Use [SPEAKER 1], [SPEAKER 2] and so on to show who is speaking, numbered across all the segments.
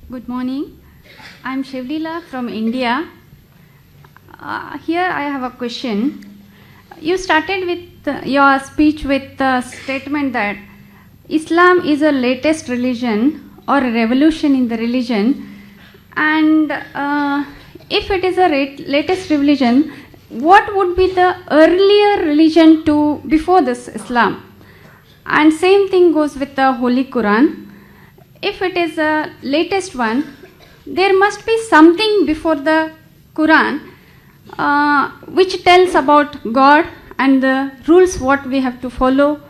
[SPEAKER 1] Good morning. I'm Shivlila from India. Here I have a question. You started with your speech with the statement that Islam is a latest religion or a revolution in the religion. And if it is a latest religion, what would be the earlier religion to before this Islam? And same thing goes with the Holy Quran. If it is a latest one, there must be something before the Quran which tells about God and the rules what we have to follow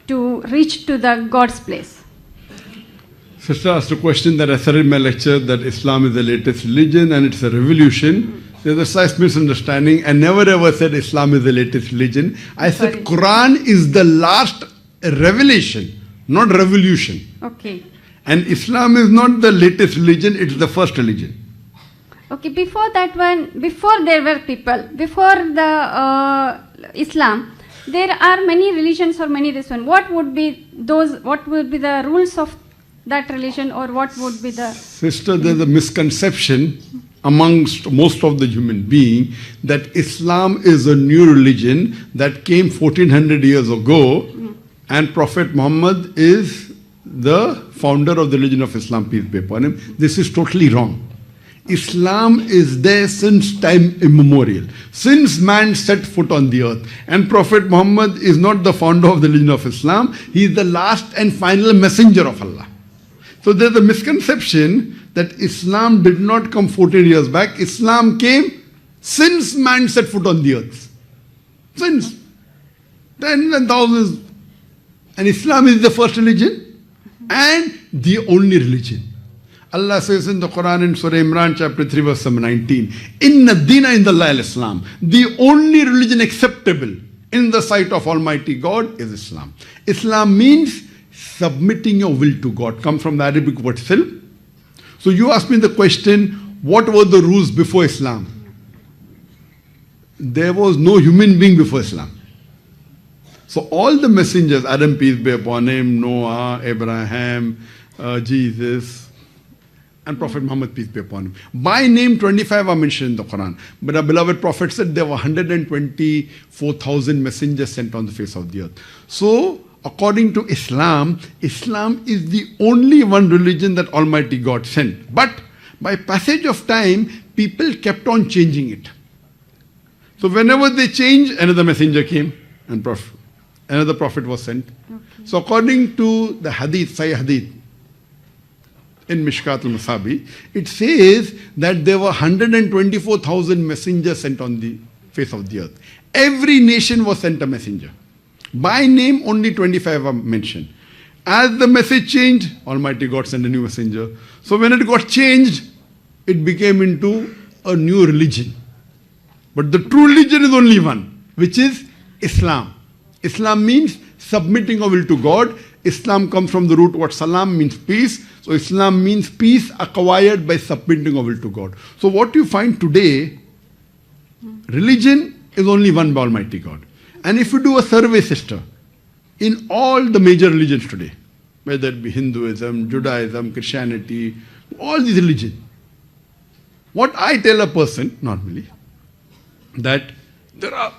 [SPEAKER 1] to reach to the God's place.
[SPEAKER 2] Sister asked a question that I said in my lecture that Islam is the latest religion and it's a revolution. There's a slight misunderstanding. I never ever said Islam is the latest religion. I said Quran is the last revelation, not revolution.
[SPEAKER 1] Okay.
[SPEAKER 2] And Islam is not the latest religion, it's the first religion.
[SPEAKER 1] Okay, before that one, before there were people, before the Islam, there are many religions or many this one. What would be those, what would be the rules of that religion or what would be the...
[SPEAKER 2] Sister, there's a misconception amongst most of the human being that Islam is a new religion that came 1400 years ago and Prophet Muhammad is the founder of the religion of Islam, peace be upon him. This is totally wrong. Islam is there since time immemorial, since man set foot on the earth. And Prophet Muhammad is not the founder of the religion of Islam, he is the last and final messenger of Allah. So there's a misconception that Islam did not come 14 years back. Islam came since man set foot on the earth. Since tens and thousands. And Islam is the first religion and the only religion. Allah says in the Quran in Surah Imran chapter 3 verse 19, Inna Dina Indallahi al-Islam. The only religion acceptable in the sight of Almighty God is Islam. Islam means submitting your will to God. Comes from the Arabic word silm. So you asked me the question, what were the rules before Islam? There was no human being before Islam. So all the messengers, Adam peace be upon him, Noah, Abraham, Jesus, and Prophet Muhammad peace be upon him. By name 25 are mentioned in the Quran. But our beloved Prophet said there were 124,000 messengers sent on the face of the earth. So according to Islam, Islam is the only one religion that Almighty God sent. But by passage of time, people kept on changing it. So whenever they changed, another messenger came and another prophet was sent.
[SPEAKER 1] Okay.
[SPEAKER 2] So according to the hadith, Sahih hadith, in Mishkat al-Masabi, it says that there were 124,000 messengers sent on the face of the earth. Every nation was sent a messenger. By name, only 25 are mentioned. As the message changed, Almighty God sent a new messenger. So when it got changed, it became into a new religion. But the true religion is only one, which is Islam. Islam means submitting our will to God. Islam comes from the root word salam, means peace. So Islam means peace acquired by submitting our will to God. So what you find today, religion is only one by Almighty God. And if you do a survey, sister, in all the major religions today, whether it be Hinduism, Judaism, Christianity, all these religions, what I tell a person, normally, that there are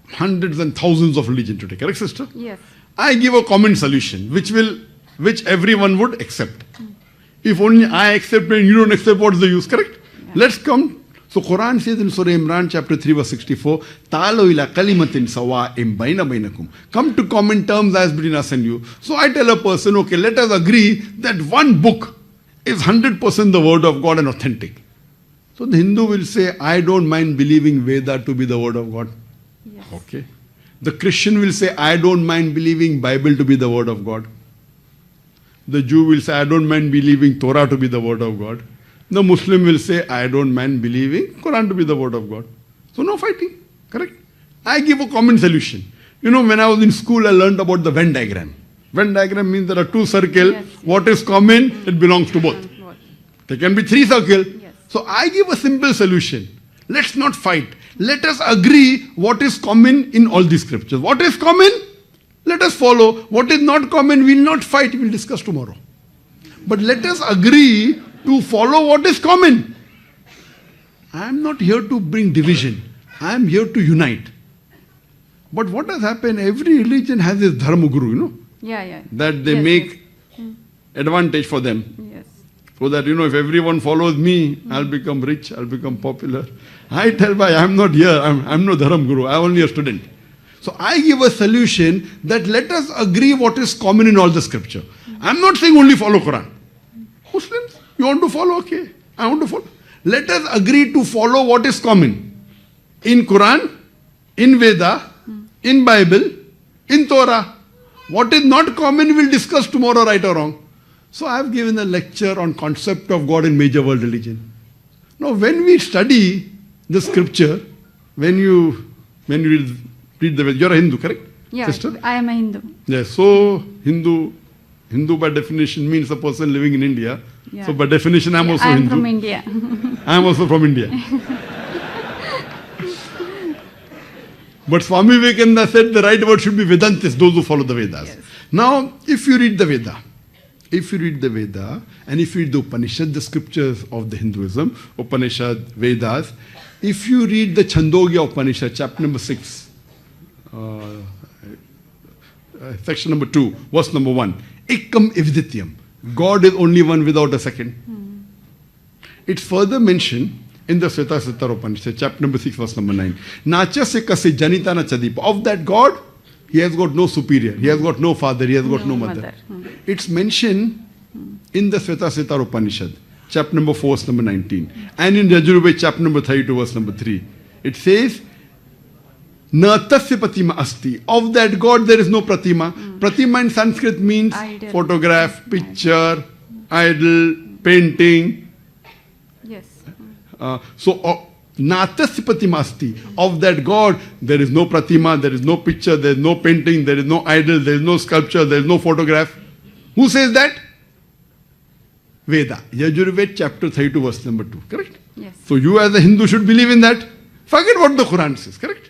[SPEAKER 2] hundreds and thousands of religions today, correct, sister?
[SPEAKER 1] Yes.
[SPEAKER 2] I give a common solution, which everyone would accept. If only I accept and you don't accept, what's the use, correct? Yeah. Let's come. So Quran says in Surah Imran chapter 3 verse 64, Ta'alu ila kalimatin sawa'im baina bainakum. Come to common terms as between us and you. So I tell a person, okay, let us agree that one book is 100% the word of God and authentic. So the Hindu will say, I don't mind believing Veda to be the word of God.
[SPEAKER 1] Yes.
[SPEAKER 2] Okay. The Christian will say, I don't mind believing Bible to be the word of God. The Jew will say, I don't mind believing Torah to be the word of God. The Muslim will say, I don't mind believing Quran to be the word of God. So no fighting, correct? I give a common solution. You know, when I was in school, I learned about the Venn diagram. Venn diagram means there are two circles. Yes. What is common, it belongs to both. There can be three circles. Yes. So I give a simple solution. Let's not fight. Let us agree what is common in all these scriptures. What is common? Let us follow. What is not common, we will not fight. We will discuss tomorrow. But let us agree to follow what is common. I am not here to bring division. I am here to unite. But what has happened, every religion has its dharma guru,
[SPEAKER 1] Yeah.
[SPEAKER 2] that they
[SPEAKER 1] Yes,
[SPEAKER 2] make advantage for them.
[SPEAKER 1] Yes.
[SPEAKER 2] So that, if everyone follows me, I'll become rich, I'll become popular. I tell by, I'm not here, I'm no dharma guru, I'm only a student. So I give a solution that let us agree what is common in all the scripture. I'm not saying only follow Quran. Muslims, you want to follow? Okay, I want to follow. Let us agree to follow what is common. In Quran, in Veda, in Bible, in Torah. What is not common we'll discuss tomorrow, right or wrong. So I have given a lecture on concept of God in major world religion. Now when we study the scripture, when you read the Veda, you're a Hindu, correct?
[SPEAKER 1] Yeah,
[SPEAKER 2] Sister?
[SPEAKER 1] I am a Hindu.
[SPEAKER 2] Yes, so Hindu by definition means a person living in India.
[SPEAKER 1] Yeah.
[SPEAKER 2] So by definition I'm also
[SPEAKER 1] I am
[SPEAKER 2] Hindu.
[SPEAKER 1] from India.
[SPEAKER 2] I am also from India. But Swami Vivekananda said the right word should be Vedantis, those who follow the Vedas.
[SPEAKER 1] Yes.
[SPEAKER 2] Now, if you read the Veda, and if you read the Upanishad, the scriptures of the Hinduism, Upanishad, Vedas, if you read the Chandogya Upanishad, chapter number 6, section number 2, verse number 1, Ekam Ivdityam, God is only one without a second. It's further mentioned in the Svetasvatara Upanishad, chapter number 6, verse number 9. Nacha se kase janita na chadipa. Of that God, he has got no superior, he has got no father, he has got no mother. It's mentioned in the Svetasvatara Upanishad, chapter number 4, verse number 19. And in Yajurveda, chapter number 32, verse number 3. It says, Na tasya pratima asti. Of that God there is no pratima. Pratima in Sanskrit means
[SPEAKER 1] Idol.
[SPEAKER 2] photograph, picture, idol, painting.
[SPEAKER 1] Yes.
[SPEAKER 2] Natasya pratima asti. Of that God there is no pratima, there is no picture, there is no painting, there is no idol, there is no sculpture, there is no photograph. Who says that? Veda. Yajurveda chapter 32 verse number 2. Correct?
[SPEAKER 1] Yes.
[SPEAKER 2] So you as a Hindu should believe in that. Forget what the Quran says. Correct?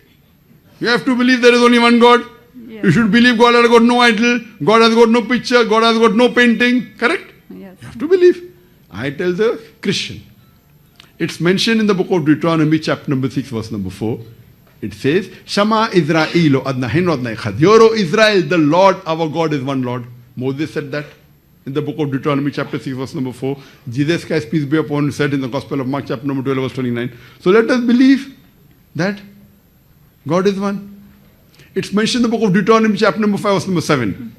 [SPEAKER 2] You have to believe there is only one God.
[SPEAKER 1] Yes.
[SPEAKER 2] You should believe God has got no idol, God has got no picture, God has got no painting. Correct?
[SPEAKER 1] Yes.
[SPEAKER 2] You have to believe. I tell the Christian. It's mentioned in the book of Deuteronomy, chapter number 6, verse number 4. It says, Shama Israelo adna heno adna echad. Hear, O Israel, the Lord, our God is one Lord. Moses said that in the book of Deuteronomy, chapter 6, verse number 4. Jesus Christ, peace be upon him, said in the Gospel of Mark, chapter number 12, verse 29. So let us believe that God is one. It's mentioned in the book of Deuteronomy, chapter number 5, verse number 7.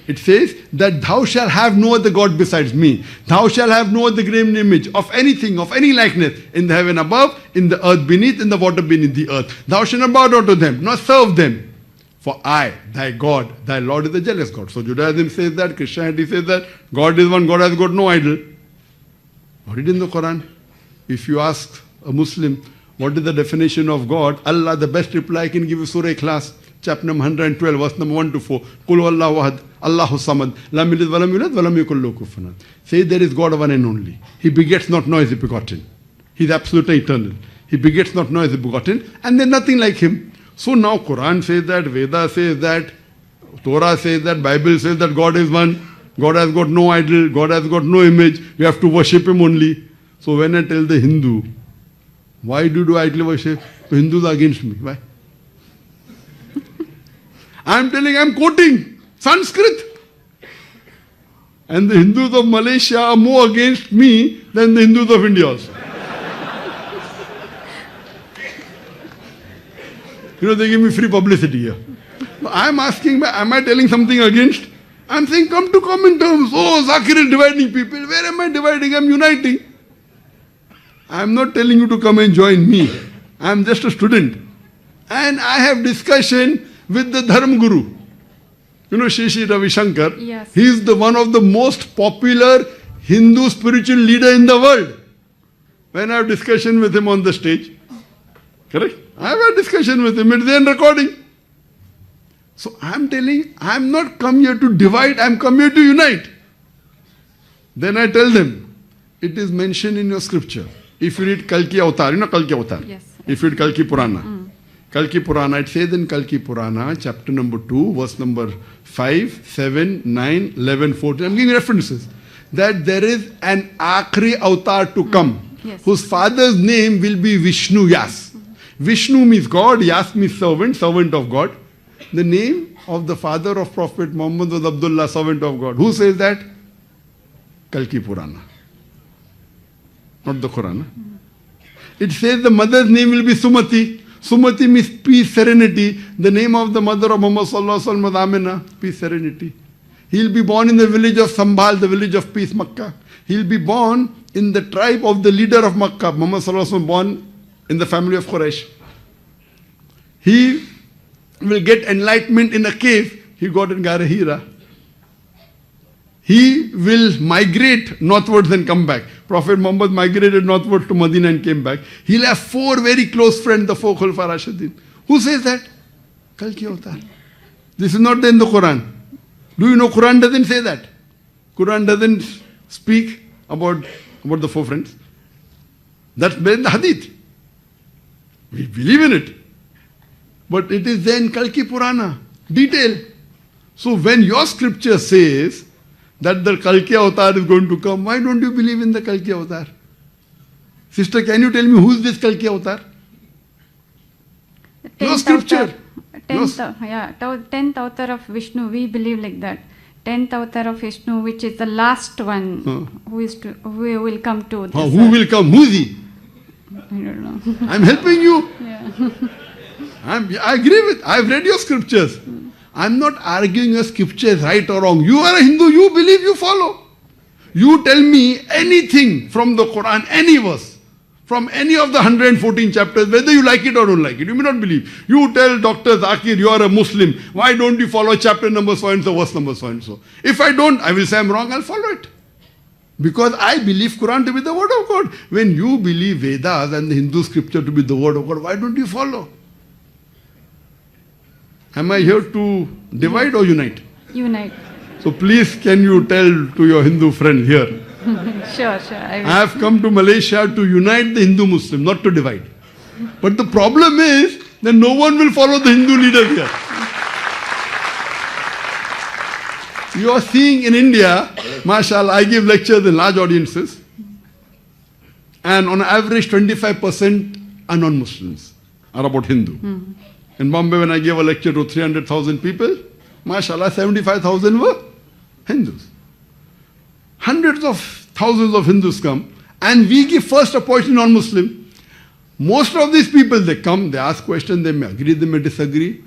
[SPEAKER 2] It says that thou shalt have no other God besides me. Thou shalt have no other graven image of anything, of any likeness, in the heaven above, in the earth beneath, in the water beneath the earth. Thou shalt not bow down to them, nor serve them. For I, thy God, thy Lord is a jealous God. So Judaism says that, Christianity says that, God is one, God has got no idol. What is in the Quran? If you ask a Muslim, what is the definition of God? Allah, the best reply I can give you, Surah Ikhlas, chapter number 112, verse number 1 to 4. Qul huwallahu ahad, Allahu samad, lam yalid walam yulad, walam yakul lahu kufuwan ahad. Say there is God one and only. He begets not, nor is he begotten. He is absolute and eternal. He begets not, nor is he begotten, and there is nothing like him. So now Quran says that, Veda says that, Torah says that, Bible says that God is one. God has got no idol, God has got no image. You have to worship him only. So when I tell the Hindu, why do you do idol worship? The Hindus are against me. Why? I'm quoting Sanskrit. And the Hindus of Malaysia are more against me than the Hindus of India also. They give me free publicity here. I'm asking, am I telling something against? I'm saying, come to common terms. Oh, Zakir is dividing people. Where am I dividing? I'm uniting. I'm not telling you to come and join me. I'm just a student. And I have discussion with the Dharma Guru. Shri Sri Ravi Shankar.
[SPEAKER 1] Yes.
[SPEAKER 2] He is one of the most popular Hindu spiritual leader in the world. When I have discussion with him on the stage. Correct? I have a discussion with him. It's there in recording. So I'm telling, I'm not come here to divide, I'm come here to unite. Then I tell them, it is mentioned in your scripture. If you read Kalki Avatar, Kalki Avatar.
[SPEAKER 1] Yes.
[SPEAKER 2] If you read Kalki Purana. Kalki Purana, it says in Kalki Purana, chapter number 2, verse number 5, 7, 9, 11, 14. I'm giving references. that there is an Akhri avatar to come,
[SPEAKER 1] Yes.
[SPEAKER 2] whose father's name will be Vishnu Yas. Vishnu means God, Yas means servant, servant of God. The name of the father of Prophet Muhammad was Abdullah, servant of God. Who says that? Kalki Purana. Not the Quran. It says the mother's name will be Sumati. Sumati means peace, serenity. The name of the mother of Muhammad Sallallahu Alaihi Wasallam was Amina, peace, serenity. He'll be born in the village of Sambhal, the village of peace, Makkah. He'll be born in the tribe of the leader of Makkah. Muhammad Sallallahu Alaihi Wasallam born in the family of Quraysh. He will get enlightenment in a cave. He got in Gara Hira. He will migrate northwards and come back. Prophet Muhammad migrated northwards to Medina and came back. He'll have 4 very close friends, the 4 Khulafa Rashidin. Who says that? Kalki Avatar. This is not in the Quran. Do you know Quran doesn't say that? Quran doesn't speak about the 4 friends. That's in the Hadith. We believe in it. But it is then Kalki Purana. Detail. So when your scripture says that the Kalki Avatar is going to come, why don't you believe in the Kalki Avatar? Sister, can you tell me who is this Kalki Avatar? Your scripture.
[SPEAKER 1] 10th avatar of Vishnu, we believe like that. 10th avatar of Vishnu, which is the last one who will come to this
[SPEAKER 2] Who will come? Who is he?
[SPEAKER 1] I don't know.
[SPEAKER 2] I'm helping you.
[SPEAKER 1] Yeah.
[SPEAKER 2] I agree with. I've read your scriptures. I'm not arguing your scriptures right or wrong. You are a Hindu, you believe, you follow. You tell me anything from the Quran, any verse, from any of the 114 chapters, whether you like it or don't like it. You may not believe. You tell Dr. Zakir, you are a Muslim. Why don't you follow chapter number so and so, verse number so and so? If I don't, I will say I'm wrong, I'll follow it. Because I believe Quran to be the word of God. When you believe Vedas and the Hindu scripture to be the word of God, why don't you follow? Am I here to divide or unite?
[SPEAKER 1] Unite.
[SPEAKER 2] So please, can you tell to your Hindu friend here?
[SPEAKER 1] Sure.
[SPEAKER 2] I have come to Malaysia to unite the Hindu Muslim, not to divide. But the problem is that no one will follow the Hindu leaders here. You are seeing in India, mashallah, I give lectures in large audiences, and on average 25% are non-Muslims, are about Hindu. In Bombay, when I gave a lecture to 300,000 people, mashallah, 75,000 were Hindus. Hundreds of thousands of Hindus come, and we give first opportunity non-Muslim. Most of these people, they come, they ask questions, they may agree, they may disagree.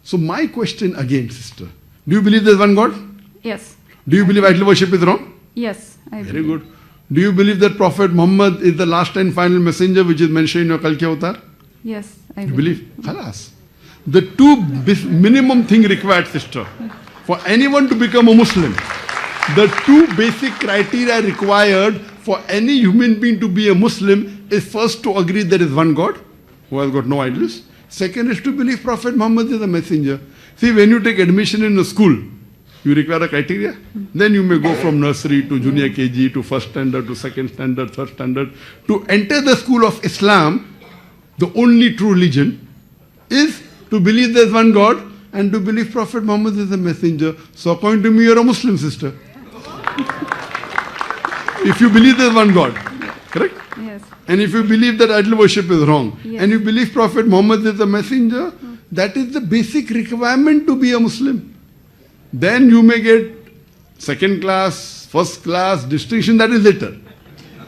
[SPEAKER 2] So my question again, sister, do you believe there is one God?
[SPEAKER 1] Yes.
[SPEAKER 2] Do you believe idol worship is wrong?
[SPEAKER 1] Yes. I
[SPEAKER 2] Very
[SPEAKER 1] believe.
[SPEAKER 2] good. Do you believe that Prophet Muhammad is the last and final messenger which is mentioned in your Kalki Avatar?
[SPEAKER 1] Yes. I
[SPEAKER 2] You
[SPEAKER 1] believe.
[SPEAKER 2] believe? Khalas. The two minimum thing required, sister, for anyone to become a Muslim, the 2 basic criteria required for any human being to be a Muslim is first to agree there is one God who has got no idols. Second is to believe Prophet Muhammad is a messenger. See, when you take admission in a school, you require a criteria. Then you may go from nursery to junior KG to first standard to second standard, third standard. To enter the school of Islam, the only true religion is to believe there is one God and to believe Prophet Muhammad is a messenger. So according to me, you are a Muslim, sister. If you believe there is one God, correct?
[SPEAKER 1] Yes.
[SPEAKER 2] And if you believe that idol worship is wrong,
[SPEAKER 1] Yes.
[SPEAKER 2] and you believe Prophet Muhammad is a messenger, that is the basic requirement to be a Muslim. Then you may get second class, first class, distinction, that is later.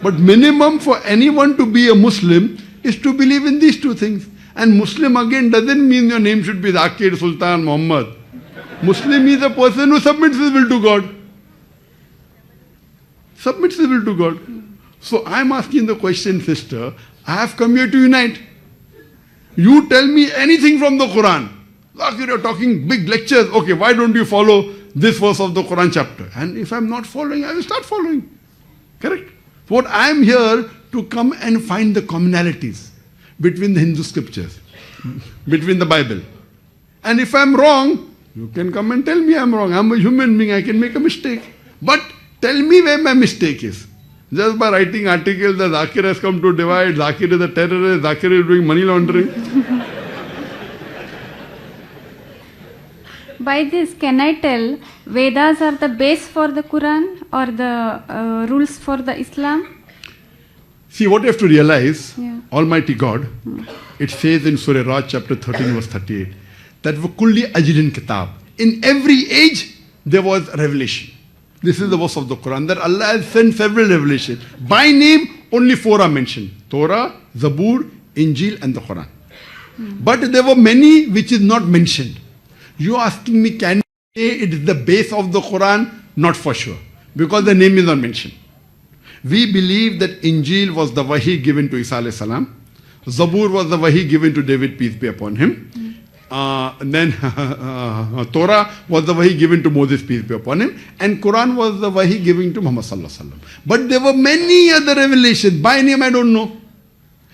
[SPEAKER 2] But minimum for anyone to be a Muslim is to believe in these 2 things. And Muslim again doesn't mean your name should be Zakir, Sultan, Muhammad. Muslim is a person who submits his will to God. Submits his will to God. So I'm asking the question, sister, I have come here to unite. You tell me anything from the Quran. Zakir, you're talking big lectures. Okay, why don't you follow this verse of the Quran chapter? And if I'm not following, I will start following. Correct? What I'm here to come and find the commonalities between the Hindu scriptures, between the Bible. And if I'm wrong, you can come and tell me I'm wrong. I'm a human being, I can make a mistake. But tell me where my mistake is. Just by writing articles that Zakir has come to divide, Zakir is a terrorist, Zakir is doing money laundering.
[SPEAKER 1] By this, can I tell Vedas are the base for the Quran or the rules for the Islam?
[SPEAKER 2] See, what you have to realize,
[SPEAKER 1] Yeah.
[SPEAKER 2] Almighty God, it says in Surah Raj chapter 13 verse 38, that وَكُلِّ أَجْرٍ kitab. In every age, there was revelation. This is the verse of the Quran, that Allah has sent several revelations. By name, only 4 are mentioned. Torah, Zabur, Injil and the Quran. But there were many which is not mentioned. You are asking me, can you say it is the base of the Quran? Not for sure. Because the name is not mentioned. We believe that Injil was the wahi given to Isa alayhi salam. Zabur was the wahi given to David, peace be upon him. Then Torah was the wahi given to Moses, peace be upon him. And Quran was the wahi given to Muhammad sallallahu alaihi wasallam. But there were many other revelations. By name, I don't know.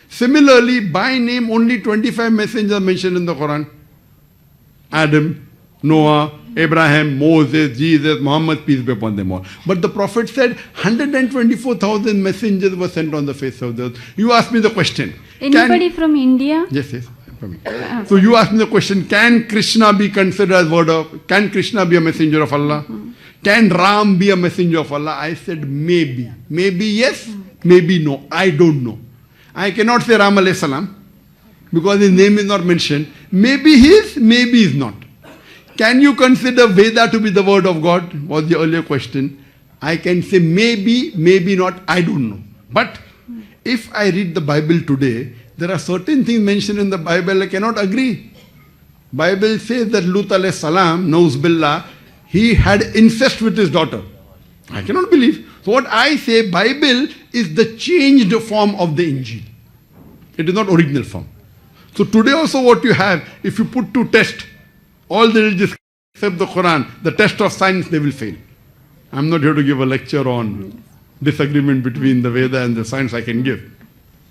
[SPEAKER 2] Similarly, by name, only 25 messengers are mentioned in the Quran. Adam, Noah, Abraham, Moses, Jesus, Muhammad, peace be upon them all. But the Prophet said 124,000 messengers were sent on the face of the earth. You ask me the question.
[SPEAKER 1] Anybody from India?
[SPEAKER 2] Yes, yes. So you ask me the question, can Krishna be considered as word of, can Krishna be a messenger of Allah? Can Ram be a messenger of Allah? I said maybe. Maybe yes, maybe no. I don't know. I cannot say Ram alayhi salam because his name is not mentioned. Maybe he is, maybe he is not. Can you consider Veda to be the word of God? Was the earlier question. I can say maybe, maybe not. I don't know. But if I read the Bible today, there are certain things mentioned in the Bible I cannot agree. Bible says that Lut alayhi salam, Nauz billah, he had incest with his daughter. I cannot believe. So what I say, Bible is the changed form of the Injil. It is not original form. So today also what you have, if you put to test all the religious except the Quran, the test of science, they will fail. I'm not here to give a lecture on disagreement between the Veda and the science. I can give.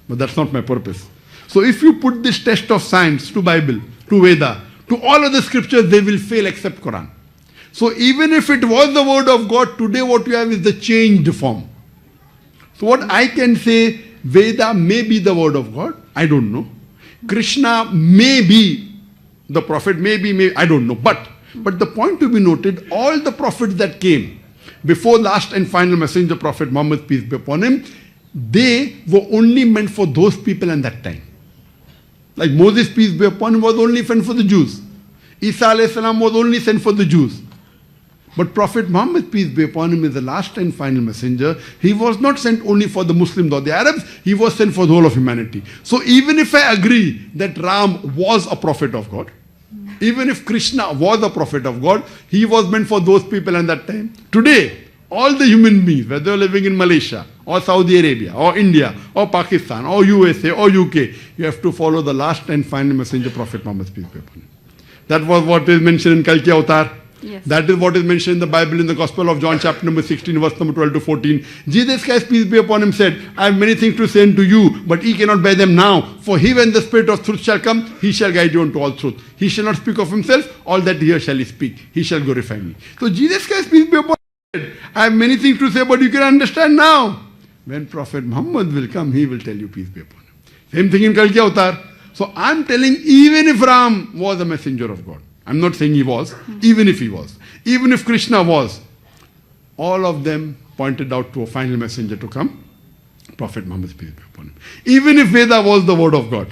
[SPEAKER 2] But that's not my purpose. So if you put this test of science to Bible, to Veda, to all other scriptures, they will fail except Quran. So even if it was the word of God, today what you have is the changed form. So what I can say, Veda may be the word of God, I don't know. Krishna may be the prophet, maybe, I don't know. But the point to be noted, all the prophets that came before last and final messenger, Prophet Muhammad, peace be upon him, they were only meant for those people in that time. Like Moses, peace be upon him, was only sent for the Jews. Isa alayhi salam was only sent for the Jews. But Prophet Muhammad, peace be upon him, is the last and final messenger. He was not sent only for the Muslims or the Arabs, he was sent for the whole of humanity. So even if I agree that Ram was a prophet of God, even if Krishna was a prophet of God, he was meant for those people in that time. Today, all the human beings, whether they're living in Malaysia, or Saudi Arabia, or India, or Pakistan, or USA, or UK, you have to follow the last and final messenger, Prophet Muhammad, peace be upon him. That was what is mentioned in Kalki Avatar.
[SPEAKER 1] Yes.
[SPEAKER 2] That is what is mentioned in the Bible in the Gospel of John chapter number 16 verse number 12 to 14. Jesus Christ, peace be upon him, said, I have many things to say unto you, but ye cannot bear them now. For he, when the Spirit of truth shall come, he shall guide you unto all truth. He shall not speak of himself, all that he hears shall he speak. He shall glorify me. So Jesus Christ, peace be upon him, said, I have many things to say, but you can understand now. When Prophet Muhammad will come, he will tell you, peace be upon him. Same thing in Kalki Avatar. So I'm telling, even if Ram was a messenger of God, I'm not saying he was, even if he was, even if Krishna was, all of them pointed out to a final messenger to come, Prophet Muhammad, peace be upon him. Even if Veda was the word of God,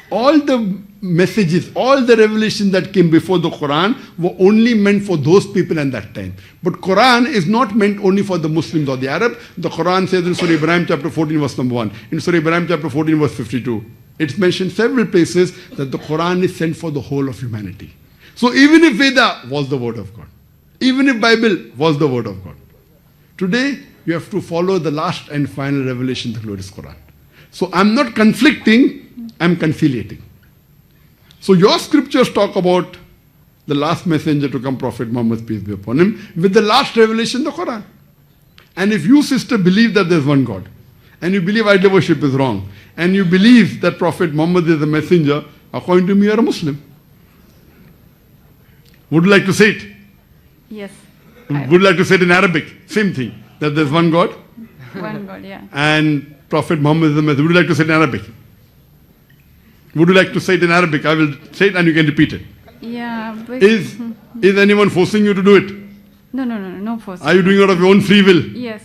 [SPEAKER 2] all the messages, all the revelation that came before the Quran were only meant for those people in that time. But Quran is not meant only for the Muslims or the Arabs. The Quran says in Surah Ibrahim chapter 14 verse number 1, in Surah Ibrahim chapter 14 verse 52, it's mentioned several places that the Quran is sent for the whole of humanity. So even if Veda was the word of God, even if Bible was the word of God, today you have to follow the last and final revelation, the glorious Quran. So I'm not conflicting, I'm conciliating. So your scriptures talk about the last messenger to come, Prophet Muhammad, peace be upon him, with the last revelation, the Quran. And if you, sister, believe that there's one God, and you believe idol worship is wrong, and you believe that Prophet Muhammad is a messenger, according to me, you're a Muslim. Would you like to say it?
[SPEAKER 1] Yes.
[SPEAKER 2] Would you like to say it in Arabic? Same thing, that there's one God.
[SPEAKER 1] One God, yeah.
[SPEAKER 2] And Prophet Muhammad is a messenger. Would you like to say it in Arabic? Would you like to say it in Arabic? I will say it and you can repeat it.
[SPEAKER 1] Yeah. But
[SPEAKER 2] Is anyone forcing you to do it?
[SPEAKER 1] No force.
[SPEAKER 2] Are you doing it out of your own free will?
[SPEAKER 1] Yes.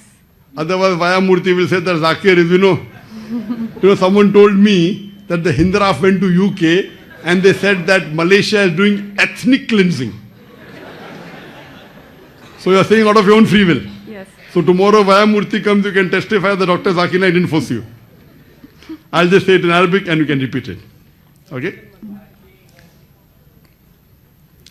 [SPEAKER 2] Otherwise, Vaya Murthy will say that Zakir is, someone told me that the Hindraf went to UK and they said that Malaysia is doing ethnic cleansing. So you are saying out of your own free will.
[SPEAKER 1] Yes.
[SPEAKER 2] So tomorrow Vaya Murthy comes, you can testify that Dr. Zakir Naik didn't force you. I'll just say it in Arabic and you can repeat it. Okay?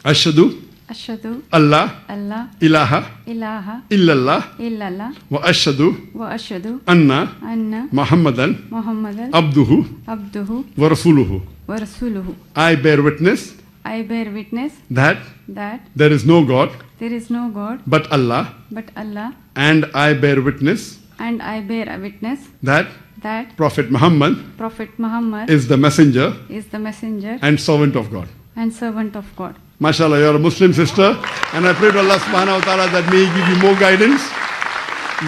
[SPEAKER 2] Ashhadu
[SPEAKER 1] Ashhadu
[SPEAKER 2] Allah
[SPEAKER 1] Allah
[SPEAKER 2] ilaha
[SPEAKER 1] ilaha
[SPEAKER 2] illallah
[SPEAKER 1] illallah
[SPEAKER 2] wa ashhadu
[SPEAKER 1] wa ashhadu
[SPEAKER 2] anna
[SPEAKER 1] anna
[SPEAKER 2] Muhammadan
[SPEAKER 1] Muhammadan
[SPEAKER 2] abduhu
[SPEAKER 1] abduhu
[SPEAKER 2] wa rasuluhu.
[SPEAKER 1] wa rasuluhu.
[SPEAKER 2] I bear witness
[SPEAKER 1] I bear witness
[SPEAKER 2] that
[SPEAKER 1] that
[SPEAKER 2] there is no God
[SPEAKER 1] there is no God
[SPEAKER 2] but Allah,
[SPEAKER 1] but Allah,
[SPEAKER 2] and I bear witness
[SPEAKER 1] and I bear a witness
[SPEAKER 2] that
[SPEAKER 1] that
[SPEAKER 2] Prophet Muhammad
[SPEAKER 1] Prophet Muhammad
[SPEAKER 2] is the messenger
[SPEAKER 1] is the messenger
[SPEAKER 2] and servant of God.
[SPEAKER 1] and servant of God.
[SPEAKER 2] MashaAllah, you are a Muslim sister, and I pray to Allah subhanahu wa ta'ala that may He give you more guidance.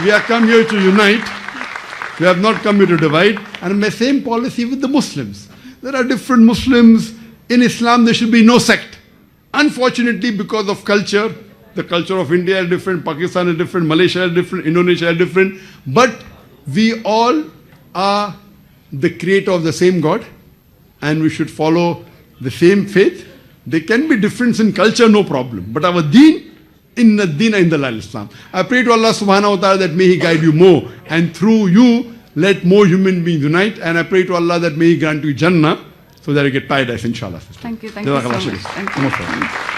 [SPEAKER 2] We have come here to unite. We have not come here to divide. And the same policy with the Muslims. There are different Muslims. In Islam, there should be no sect. Unfortunately, because of culture, the culture of India is different, Pakistan is different, Malaysia is different, Indonesia is different. But we all are the creator of the same God, and we should follow the same faith. There can be difference in culture, no problem. But our deen, inna deena inda Islam. I pray to Allah subhanahu wa ta'ala that may He guide you more. And through you, let more human beings unite. And I pray to Allah that may He grant you Jannah so that you get paradise, inshallah.
[SPEAKER 1] Thank you so much. Thank you.
[SPEAKER 2] Namaskar.